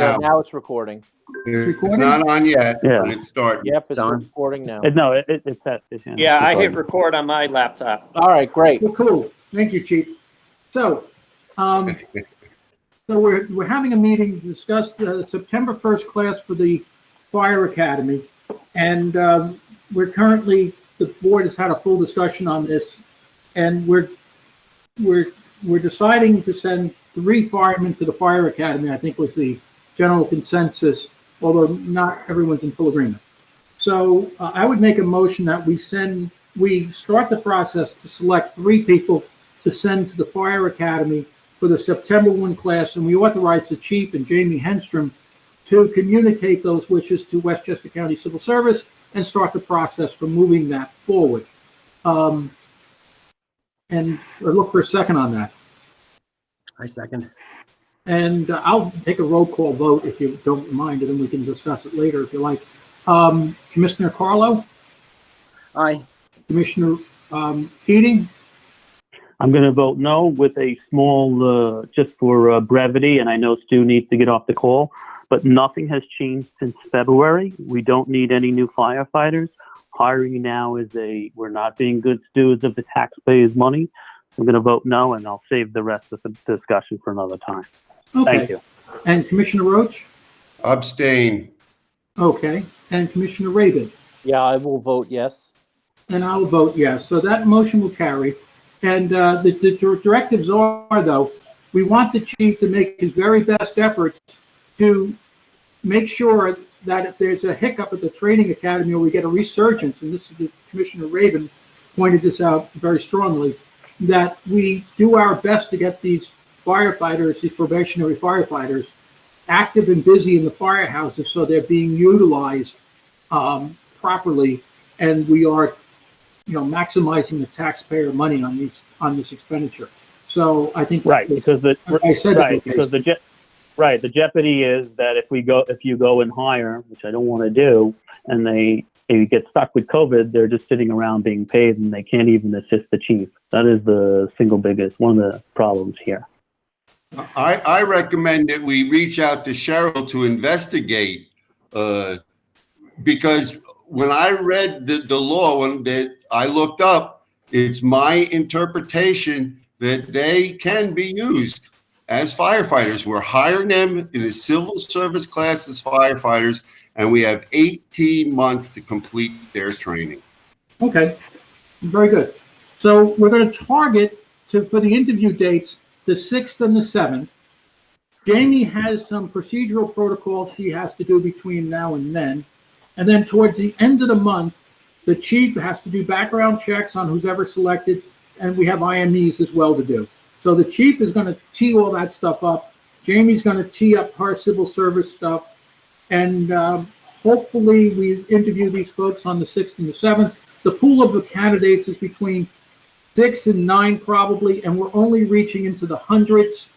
now. Now it's recording. It's not on yet, Yeah. but it's starting. Yep, it's on. recording now. No, it's set. Yeah, I hit record on my laptop. All right, great. Well, cool. Thank you, Chief. So, we're having a meeting to discuss the September 1st class for the Fire Academy. And we're currently, the board has had a full discussion on this. And we're deciding to send 3 firemen to the Fire Academy, I think was the general consensus, although not everyone's in full agreement. So I would make a motion that we start the process to select 3 people to send to the Fire Academy for the September 1 class, and we authorize the chief and Jamie Henstrom to communicate those wishes to Westchester County Civil Service and start the process for moving that forward. And look for a second on that. I second. And I'll take a roll call vote if you don't mind, and then we can discuss it later if you like. Commissioner Carlo? Aye. Commissioner Keating? I'm going to vote no with a small, just for brevity, and I know Stu needs to get off the call, but nothing has changed since February. We don't need any new firefighters. Hiring now we're not being good stewards of the taxpayers' money. I'm going to vote no, and I'll save the rest of the discussion for another time. Okay. Thank you. And Commissioner Roach? Abstain. Okay. And Commissioner Raven? Yeah, I will vote yes. And I'll vote yes. So that motion will carry. And the directives are, though, we want the chief to make his very best efforts to make sure that if there's a hiccup at the training academy or we get a resurgence, and this is Commissioner Raven pointed this out very strongly, that we do our best to get these firefighters, these probationary firefighters, active and busy in the firehouses so they're being utilized properly, and we are maximizing the taxpayer money on this expenditure. So I think because the jeopardy is that if you go and hire, which I don't want to do, and they get stuck with COVID, they're just sitting around being paid and they can't even assist the chief. That is the single biggest one of the problems here. I recommend that we reach out to Cheryl to investigate, because when I read the law, that I looked up, it's my interpretation that they can be used as firefighters. We're hiring them in a civil service class as firefighters, and we have 18 months to complete their training. Okay, very good. So we're going to target for the interview dates the 6th and the 7th. Jamie has some procedural protocols she has to do between now and then. And then towards the end of the month, the chief has to do background checks on who's ever selected, and we have IMEs as well to do. So the chief is going to tee all that stuff up. Jamie's going to tee up her civil service stuff. And hopefully we interview these folks on the 6th and the 7th. The pool of the candidates is between 6 and 9 probably, and we're only reaching into the hundreds,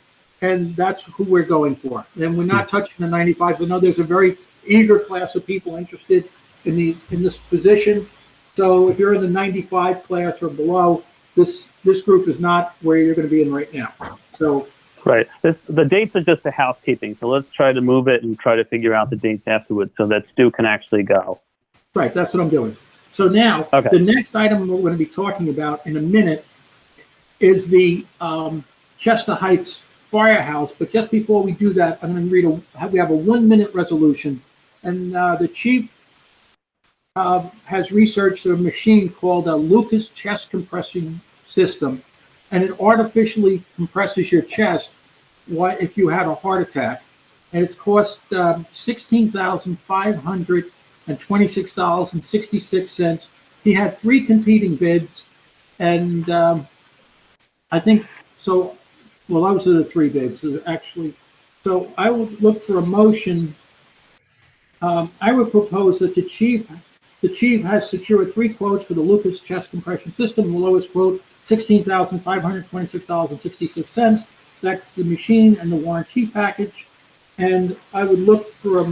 and that's who we're going for. And we're not touching the 95s. I know there's a very eager class of people interested in this position. So if you're in the 95 class or below, this group is not where you're going to be in right now. So right, the dates are just a housekeeping. So let's try to move it and try to figure out the dates afterwards so that Stu can actually go. Right, that's what I'm doing. So now, The next item we're going to be talking about in a minute is the Chester Heights Firehouse. But just before we do that, I'm going to read we have a 1-minute resolution. And the chief has researched a machine called a Lucas chest compression system. And it artificially compresses your chest if you had a heart attack. And it's cost $16,526.66. He had 3 competing bids, and I think so. Well, those are the 3 bids actually. So I would look for a motion. I would propose that the chief has secured 3 quotes for the Lucas chest compression system. The lowest quote, $16,526.66. That's the machine and the warranty package. And I would look for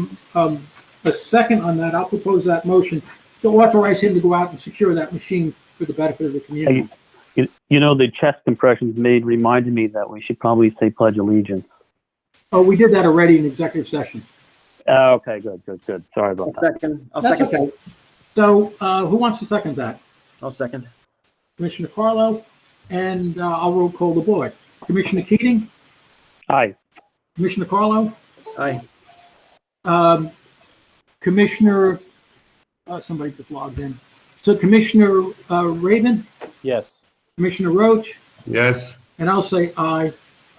a second on that. I'll propose that motion to authorize him to go out and secure that machine for the benefit of the community. The chest compressions reminded me that we should probably say Pledge Allegiance. Oh, we did that already in executive session. Okay, good. Sorry about I'll that. second. I'll That's second. okay. So, who wants to second that? I'll second. Commissioner Carlo, and I'll roll call the board. Commissioner Keating, Aye. Commissioner Carlo, Aye. Commissioner, somebody just logged in. So Commissioner Raven, Yes. Commissioner Roach, Yes. and I'll say aye.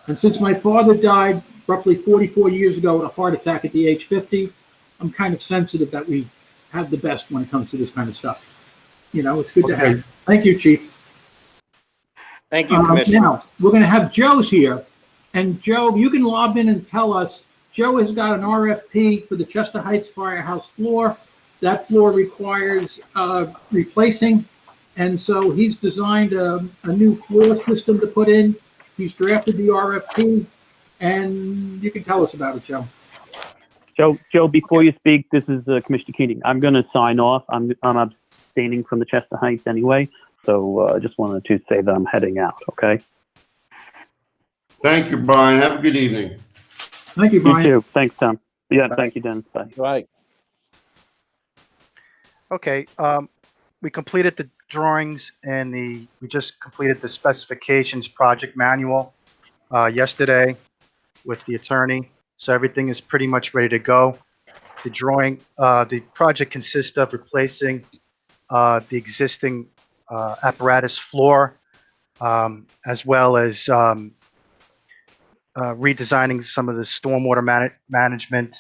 And since my father died roughly 44 years ago with a heart attack at the age 50, I'm kind of sensitive that we have the best when it comes to this kind of stuff. You know, it's good to have. Thank you, Chief. Thank you, Commissioner. Now, we're going to have Joe's here. And Joe, you can lob in and tell us, Joe has got an RFP for the Chester Heights Firehouse floor. That floor requires replacing. And so he's designed a new floor system to put in. He's drafted the RFP. And you can tell us about it, Joe. Joe, before you speak, this is Commissioner Keating. I'm going to sign off. I'm abstaining from the Chester Heights anyway. So I just wanted to say that I'm heading out, okay? Thank you, Brian. Have a good evening. Thank you, You Brian. too. Thanks, Tom. Yeah, thank you, Dennis. Bye. Right. Okay, we completed the drawings and we just completed the specifications project manual yesterday with the attorney. So everything is pretty much ready to go. The project consists of replacing the existing apparatus floor, as well as redesigning some of the stormwater management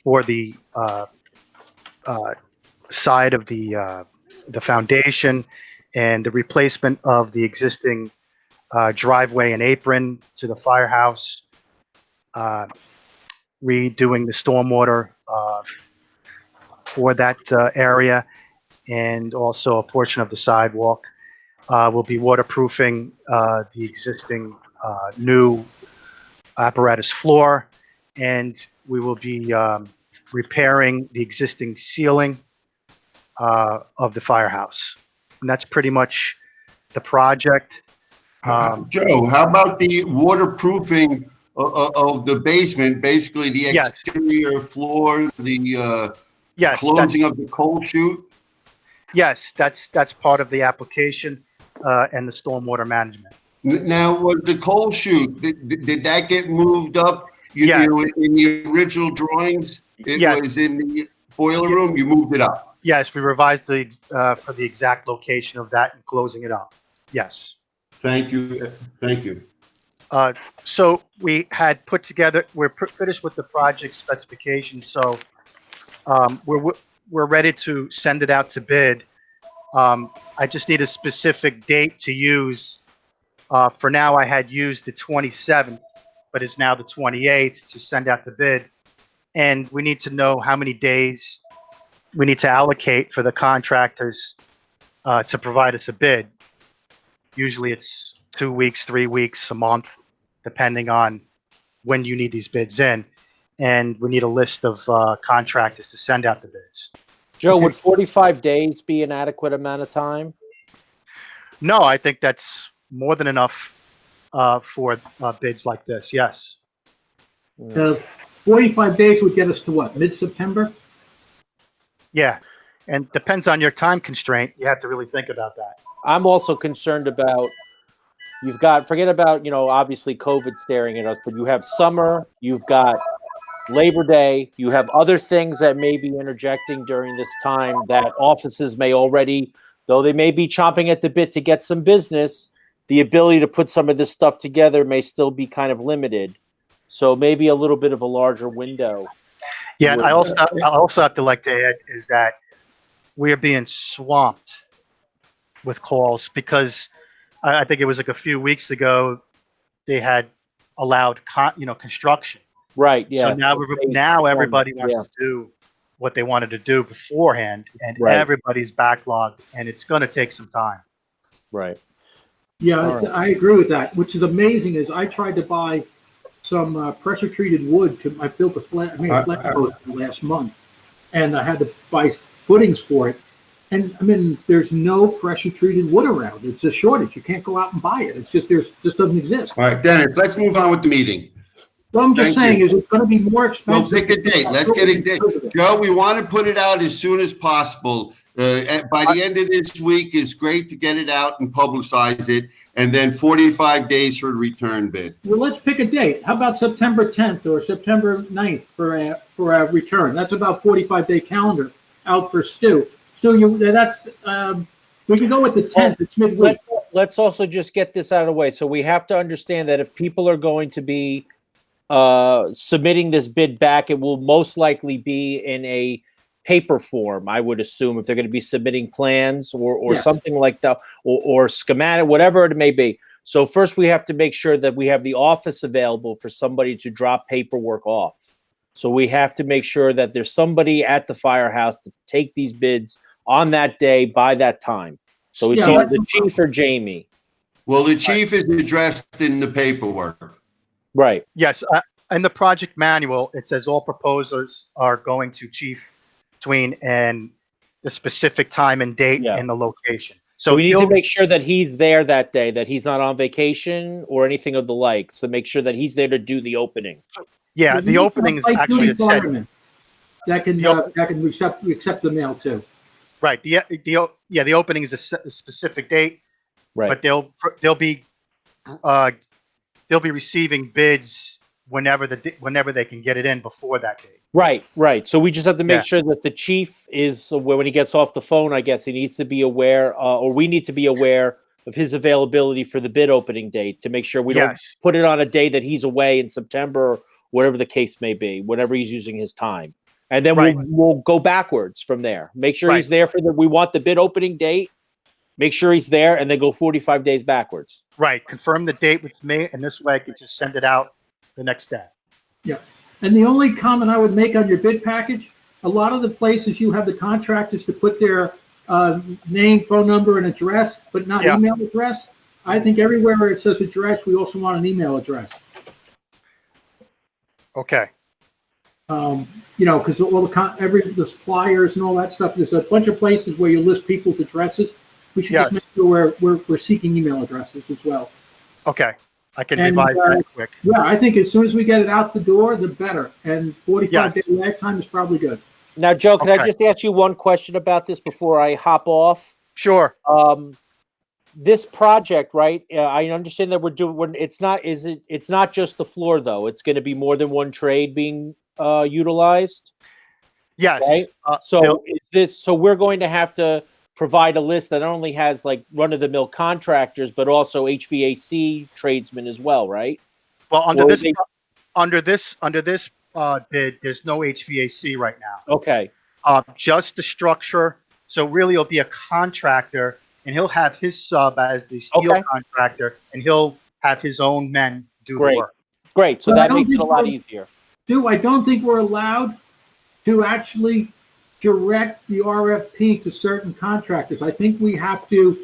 for the side of the foundation, and the replacement of the existing driveway and apron to the firehouse, redoing the stormwater for that area, and also a portion of the sidewalk. We'll be waterproofing the existing new apparatus floor, and we will be repairing the existing ceiling of the firehouse. And that's pretty much the project. Joe, how about the waterproofing of the basement, basically the Yes. exterior floor, the Yes, closing of the coal chute? yes, that's part of the application and the stormwater management. Now, was the coal chute, did that get moved up? Yes. In the original drawings, it Yes. was in the boiler room, you moved it up? Yes, we revised for the exact location of that and closing it up. Yes. Thank you, thank you. So we had put together, we're finished with the project specifications, so we're ready to send it out to bid. I just need a specific date to use. For now, I had used the 27th, but it's now the 28th to send out the bid. And we need to know how many days we need to allocate for the contractors to provide us a bid. Usually it's 2 weeks, 3 weeks, a month, depending on when you need these bids in. And we need a list of contractors to send out the bids. Joe, would 45 days be an adequate amount of time? No, I think that's more than enough for bids like this, yes. 45 days would get us to what, mid-September? Yeah, and depends on your time constraint. You have to really think about that. I'm also concerned about, forget about, obviously COVID staring at us, but you have summer, you've got Labor Day, you have other things that may be interjecting during this time that offices may already, though they may be chomping at the bit to get some business, the ability to put some of this stuff together may still be kind of limited. So maybe a little bit of a larger window. Yeah, and I also have to like to add is that we are being swamped with calls because I think it was like a few weeks ago they had allowed construction. Right. Yeah. So now everybody wants to do what they wanted to do beforehand, and everybody's backlogged, and it's going to take some time. Right. Yeah, I agree with that. Which is amazing is I tried to buy some pressure treated wood to, I built a flat post last month, and I had to buy footings for it. And I mean, there's no pressure treated wood around. It's a shortage. You can't go out and buy it. It's just, just doesn't exist. All right, Dennis, let's move on with the meeting. What I'm just Thank saying you. is it's gonna be more We'll expensive. pick a date. Let's get a date. Joe, we want to put it out as soon as possible. By the end of this week, it's great to get it out and publicize it, and then 45 days for return bid. Well, let's pick a date. How about September 10th or September 9th for a return? That's about 45-day calendar out for Stu. Stu, we can go with the 10th. It's midweek. Let's also just get this out of the way. So we have to understand that if people are going to be submitting this bid back, it will most likely be in a paper form, I would assume, if they're going to be submitting plans or Yes. something like that, or schematic, whatever it may be. So first we have to make sure that we have the office available for somebody to drop paperwork off. So we have to make sure that there's somebody at the firehouse to take these bids on that day by that time. So it's Yeah, either the chief or Jamie. Well, the chief is addressed in the paperwork. Right. Yes, in the project manual, it says all proposals are going to Chief Tween and the specific time and date Yeah. and the location. So we need to he'll- make sure that he's there that day, that he's not on vacation or anything of the like. So make sure that he's there to do the opening. Yeah, the opening is actually it said, That can accept the mail too. right. The opening is a specific date, Right. but they'll be receiving bids whenever they can get it in before that date. Right. So we just have to make Yeah. sure that the chief is aware when he gets off the phone. I guess he needs to be aware, or we need to be aware of his availability for the bid opening date to make sure we don't Yes. put it on a day that he's away in September or whatever the case may be, whenever he's using his time. And then Right. we'll go backwards from there. Make sure he's Right. there we want the bid opening date. Make sure he's there and then go 45 days backwards. Right. Confirm the date with me, and this way I can just send it out the next day. And the only comment I would make on your bid package, a lot of the places you have the contractors to put their name, phone number, and address, but not Yeah. email address. I think everywhere where it says address, we also want an email address. Okay. Because all the suppliers and all that stuff, there's a bunch of places where you list people's addresses. We should just Yes. make sure we're seeking email addresses as well. Okay. I can And, revise that quick. Yeah, I think as soon as we get it out the door, the better. And 45-day Yes. lag time is probably good. Now, Joe, can I Okay. just ask you one question about this before I hop off? Sure. This project, right? I understand that it's not just the floor though. It's going to be more than one trade being utilized, Yes. right? they'll- So we're going to have to provide a list that not only has like run-of-the-mill contractors, but also HVAC tradesmen as well, right? well, under Or this they- bid, there's no HVAC right now. Okay, Just the structure. So really, it'll be a contractor, and he'll have his sub as the steel Okay. contractor, and he'll have his own men do Great. the work. great. So But I that don't makes it a think lot we're- easier. Stu, I don't think we're allowed to actually direct the RFP to certain contractors. I think we have to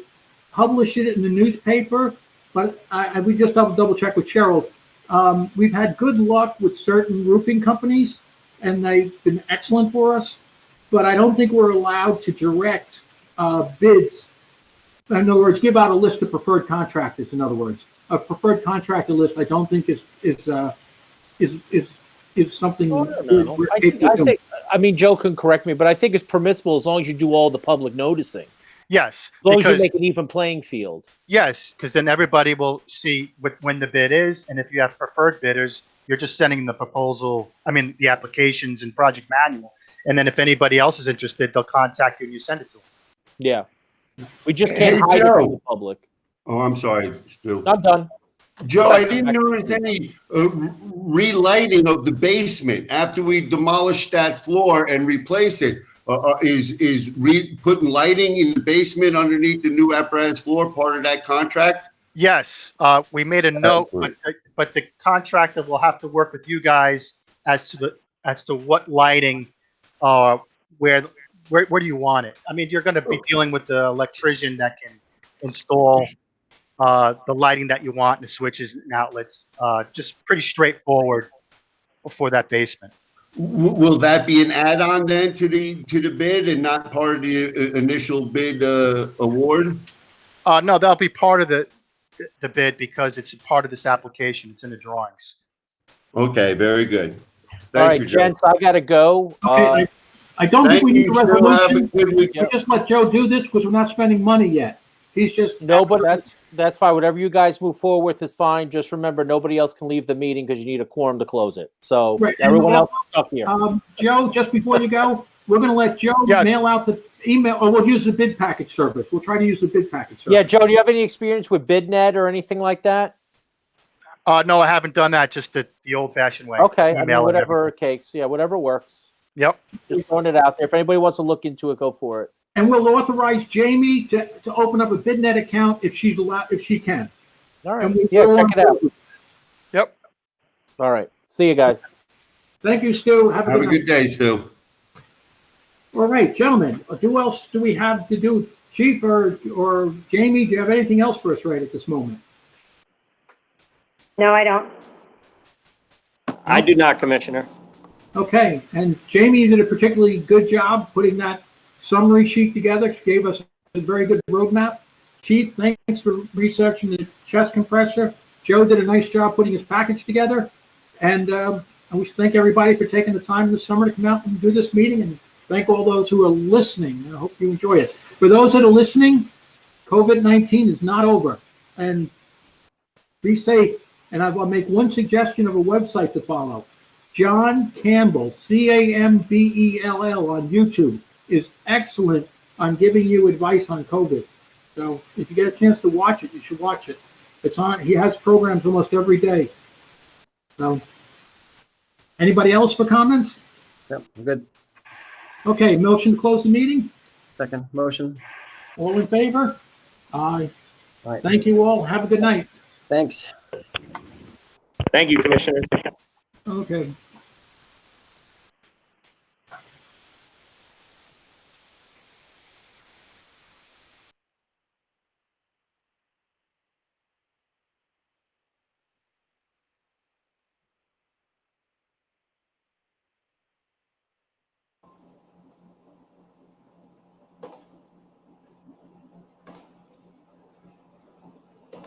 publish it in the newspaper, but we just double check with Cheryl. We've had good luck with certain roofing companies, and they've been excellent for us, but I don't think we're allowed to direct bids. In other words, give out a list of preferred contractors. In other words, a preferred contractor list, I don't think is something Oh, no. we're I capable of doing. think Joe can correct me, but I think it's permissible as long as you do all the public noticing. Yes. As long as you Because make an even playing field. yes, because then everybody will see when the bid is, and if you have preferred bidders, you're just sending the the applications and project manual, and then if anybody else is interested, they'll contact you and you send it to them. Yeah. We just can't Hey, hide it Joe. from the public. Oh, I'm sorry, Stu. I'm done. Joe, I didn't notice any relighting of the basement after we demolish that floor and replace it. Is putting lighting in the basement underneath the new apparatus floor part of that contract? Yes, we made a note, but the contractor will have to work with you guys as to what lighting, where do you want it? I mean, you're going to be dealing with the electrician that can install the lighting that you want and the switches and outlets. Just pretty straightforward for that basement. Will that be an add-on then to the bid and not part of the initial bid award? No, that'll be part of the bid because it's part of this application. It's in the drawings. Okay, very good. All Thank right, you, Joe. gents, I gotta go. Okay, I don't think Thank we need a you, Stu. Have a resolution. good week. We just let Joe do this because we're not spending money yet. He's just. No, but that's fine. Whatever you guys move forward with is fine. Just remember, nobody else can leave the meeting because you need a quorum to close it. So Right, and everyone also, else is stuck here. Joe, just before you go, we're gonna let Joe Yes. mail out the email, or we'll use the bid package service. We'll try to use the bid package service. Yeah, Joe, do you have any experience with BidNet or anything like that? No, I haven't done that, just the old-fashioned way. Okay, I mean, Email and whatever everything. cakes. Yeah, whatever works. Yep. Just throwing it out there. If anybody wants to look into it, go for it. And we'll authorize Jamie to open up a BidNet account if she's allowed, if she can. All And right. we'll Yeah, go check on it out. forward. Yep. All right. See you guys. Thank you, Stu. Have Have a a good good day, Stu. night. All right, gentlemen, who else do we have to do? Chief or Jamie, do you have anything else for us right at this moment? No, I don't. I do not, Commissioner. Okay, and Jamie, you did a particularly good job putting that summary sheet together. She gave us a very good roadmap. Chief, thanks for researching the chest compressor. Joe did a nice job putting his package together. And we thank everybody for taking the time this summer to come out and do this meeting. And thank all those who are listening. I hope you enjoy it. For those that are listening, COVID-19 is not over. And be safe. And I will make one suggestion of a website to follow. John Campbell, Cambell on YouTube is excellent on giving you advice on COVID. So if you get a chance to watch it, you should watch it. It's on. He has programs almost every day. So, anybody else for comments? Yep, I'm good. Okay, motion to close the meeting. Second motion. All in favor? Aye. All right. Thank you all. Have a good night. Thanks. Thank you, Commissioner. Okay.